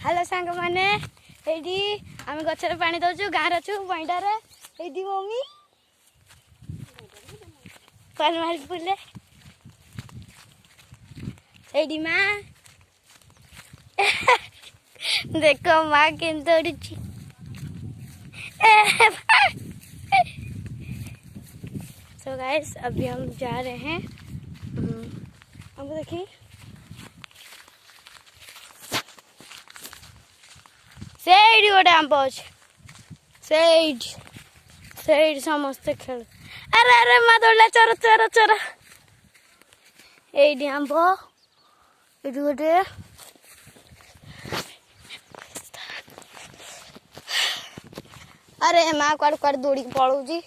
Hello सांग मैंने आम गचर पानी दौचु गाँव अच्छु बईटार ये मम्मी कल मारिक बुले ये माँ देखो माँ के सो गाइस अभी हम जा रहे हैं हमको देखिए सेड गोटे आंब अच्छे सेड समस्ते खेल अरे अरे माँ दौड़ा चोर चोर चोर ये आंब ये गोटे अरे माँ कड़ कड़ दौड़ी पलाऊँ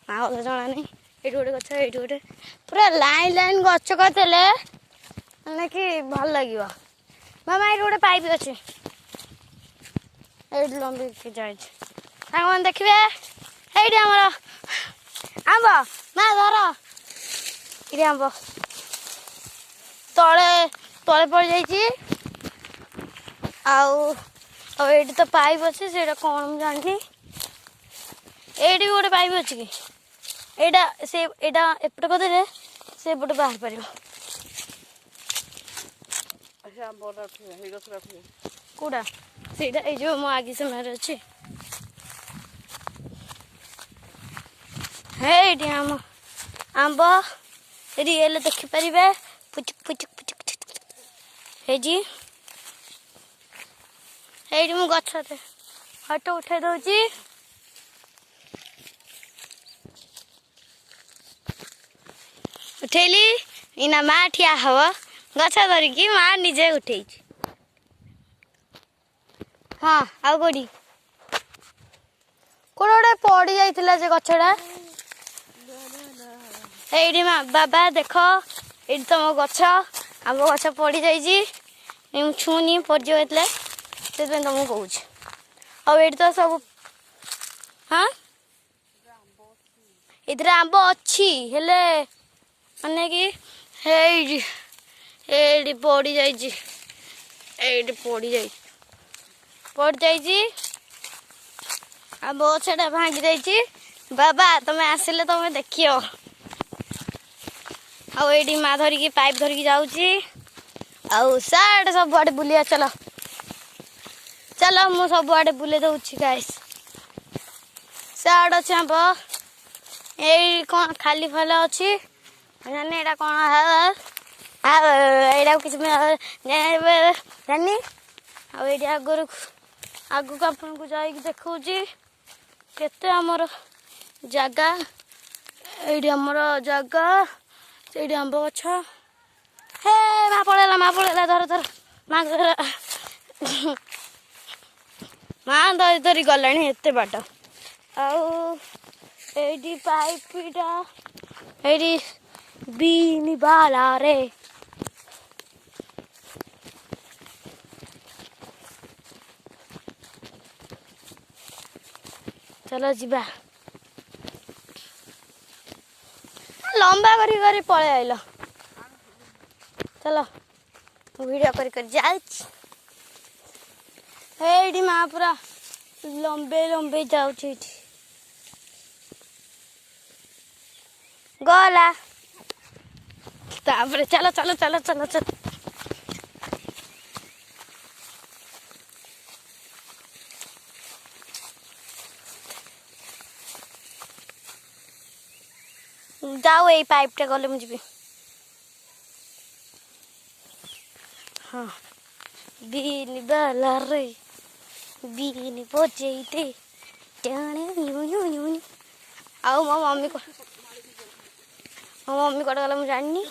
माँ कथा जना नहीं ये गोटे गच ये गोटे पूरा लाइन लाइन गच करते कि भल लगे मामा ये गोटे पाइप अच्छे ये लंबी जाए सामान देखिए ये आमर आंब माँ धर ये आंब तले तले पड़ जाइए आउट तो पाइप अच्छे से कौन मुझे जानी ये गोटे पाइप अच्छे कि यहाँ से यहाँ एपटे कदे से पटे बाहर पार कौटा से जो मो आगे समय अच्छे है आम आंब रियल देखिपारे पुचुक पुचुक पुचुक है मु गछते हट उठे दौची उठेली इना माँ ठिया हम गछ धरिकी माँ निजे उठे हाँ आउ कौटी कौटे पड़ जाइला से गछटा ये माँ बाबा देख ये तुम गछ आम गछ पड़ जा छुनी पड़ जाइए से तुमको कौच आउ तो सब हाँ इधर आंब अच्छी हेले माने कि ये पड़ जा पड़ जा आंब गछटा भांगी जाइए बाबा तुम्हें आसिले तुम्हें देखियो आउ माँ धरिकी पाइप धरिकी जाऊँगी आउ साढ़े सब आड़े बुलिया चलो चलो मु सब आड़े बुले दौची गाइस साड़ अच्छे आंब ये कौन खाली फल अच्छी जानी एटा कौन यहाँ किसी जानी आगे आगु आपन को जाइक देखा केते आमर जगह ये आमर जगह से आंब गछ हे माँ पड़ेगा धर धर माँ धर माँ धरी धरी गलानी एते बाट आउ ये पाइपटा ये बीनी बाला रे चलो जीवा लंबा करी पळे आइल चलो वीडियो कर जाऊँ माँ पूरा लंबे लंबे जाऊँ गला तापर चलो चलो चलो चलो चलो जाओ ये पाइपटा गले मुझे हाँ बीनी बाला रे बीनी बजेते आओ मो मम्मी को कट गला मुझे जानी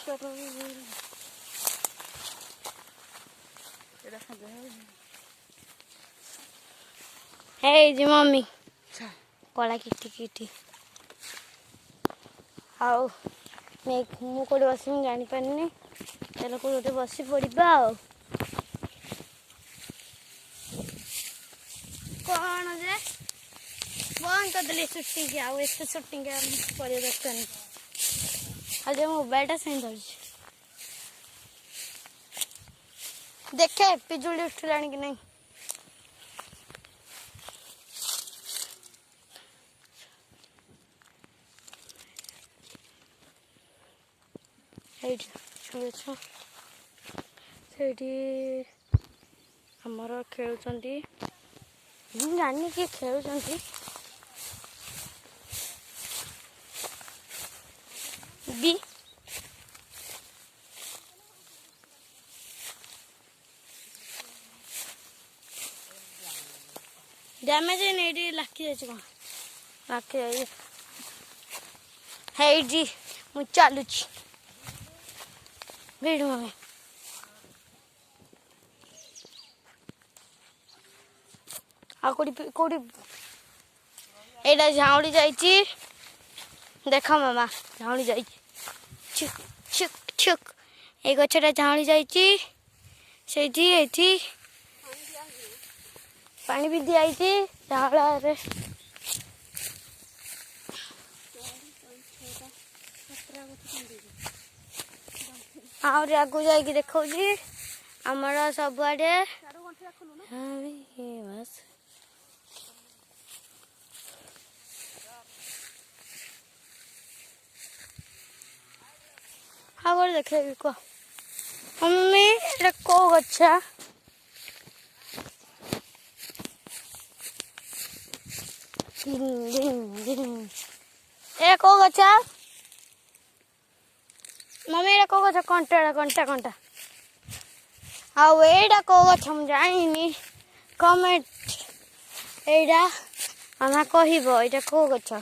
है जी मम्मी कला किटी किटी आओ मैं कौटे बस जानी पारनी चलो कौटे बस पड़ा कौन जे बंद करदे सुटिंग आउ एत सुटिंग कर दरकार नहीं आज मोबाइलटा से धर देखे पिजुली उठिला कि नहीं। गछ से आमर खेलुंट जानी किए खेलुंट बी डैमेज नहीं लाखी जाए कौन लाखी जाए है जी मु चलुची भिड़ मम्मी आ कोड़ी एटा झाउड़ी जाइए देख मामा झाउड़ी जाइए छुक छुक छुक ए गछटा झाउड़ी जाइए से पानी भी दिखाई झाड़ आहरी आगू जा देखा आमर सबुआडे आगे देखे कह मम्मी एटा को गछा ए को गछा मम्मी एटा को गछा कंटा कंटा कंटा आउ एटा को गछ हम जानी कमेंट एटा आमा कहबो एटा को गछ।